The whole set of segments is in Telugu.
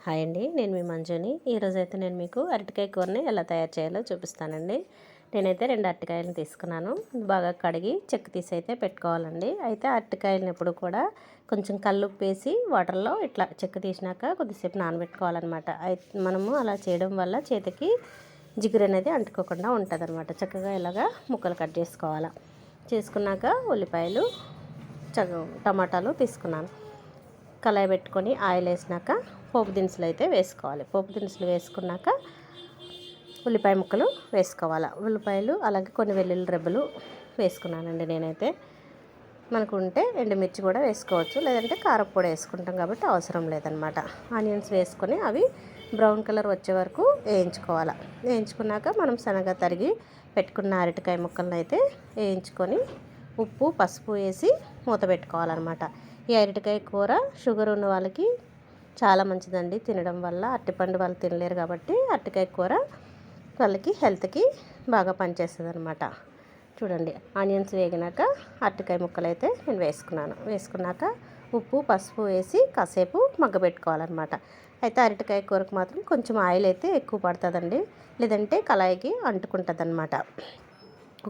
హాయ్ అండి, నేను మీ మంజుని. ఈరోజైతే నేను మీకు అరటికాయ కూరని ఎలా తయారు చేయాలో చూపిస్తానండి. నేనైతే 2 అరటికాయలను తీసుకున్నాను. బాగా కడిగి చెక్కు తీసి అయితే పెట్టుకోవాలండి. అయితే అరటికాయలను ఎప్పుడు కూడా కొంచెం కల్లుప్పు వేసి వాటర్లో ఇట్లా చెక్కు తీసినాక కొద్దిసేపు నానబెట్టుకోవాలన్నమాట. మనము అలా చేయడం వల్ల చేతికి జిగురు అనేది అంటుకోకుండా ఉంటుందన్నమాట. చక్కగా ఇలాగా ముక్కలు కట్ చేసుకోవాలి. చేసుకున్నాక ఉల్లిపాయలు, టమాటాలు తీసుకున్నాను. కళాయి పెట్టుకొని ఆయిల్ వేసినాక పోపు దినుసులు అయితే వేసుకోవాలి. పోపు దినుసులు వేసుకున్నాక ఉల్లిపాయ ముక్కలు వేసుకోవాలి. ఉల్లిపాయలు అలాగే కొన్ని వెల్లుల్లి రెబ్బలు వేసుకున్నానండి నేనైతే. మనకు ఉంటే ఎండుమిర్చి కూడా వేసుకోవచ్చు, లేదంటే కారప్పొడి వేసుకుంటాం కాబట్టి అవసరం లేదనమాట. ఆనియన్స్ వేసుకొని అవి బ్రౌన్ కలర్ వచ్చే వరకు వేయించుకోవాలి. వేయించుకున్నాక మనం సన్నగా తరిగి పెట్టుకున్న అరటికాయ ముక్కలను అయితే వేయించుకొని ఉప్పు పసుపు వేసి మూత పెట్టుకోవాలన్నమాట. ఈ అరటికాయ కూర షుగర్ ఉన్న వాళ్ళకి చాలా మంచిదండి తినడం వల్ల. అరటిపండు వాళ్ళు తినలేరు కాబట్టి అరటికాయ కూర వాళ్ళకి హెల్త్కి బాగా పనిచేస్తుంది అనమాట. చూడండి, ఆనియన్స్ వేగినాక అరటికాయ ముక్కలు అయితే నేను వేసుకున్నాక ఉప్పు పసుపు వేసి కాసేపు మగ్గబెట్టుకోవాలన్నమాట. అయితే అరటికాయ కూరకు మాత్రం కొంచెం ఆయిల్ అయితే ఎక్కువ పడుతుందండి, లేదంటే కళాయికి అంటుకుంటుంది అనమాట.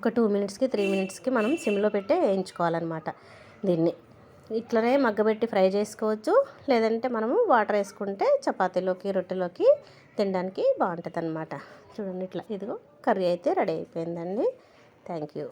ఒక 2 మినిట్స్కి 3 మినిట్స్కి మనం సిమ్లో పెట్టే వేయించుకోవాలన్నమాట. దీన్ని ఇట్లనే మగ్గబెట్టి ఫ్రై చేసుకోవచ్చు, లేదంటే మనము వాటర్ వేసుకుంటే చపాతీలోకి రొట్టెలోకి తినడానికి బాగుంటుంది అనమాట. చూడండి, ఇట్లా ఇదిగో కర్రీ అయితే రెడీ అయిపోయిందండి. Thank you.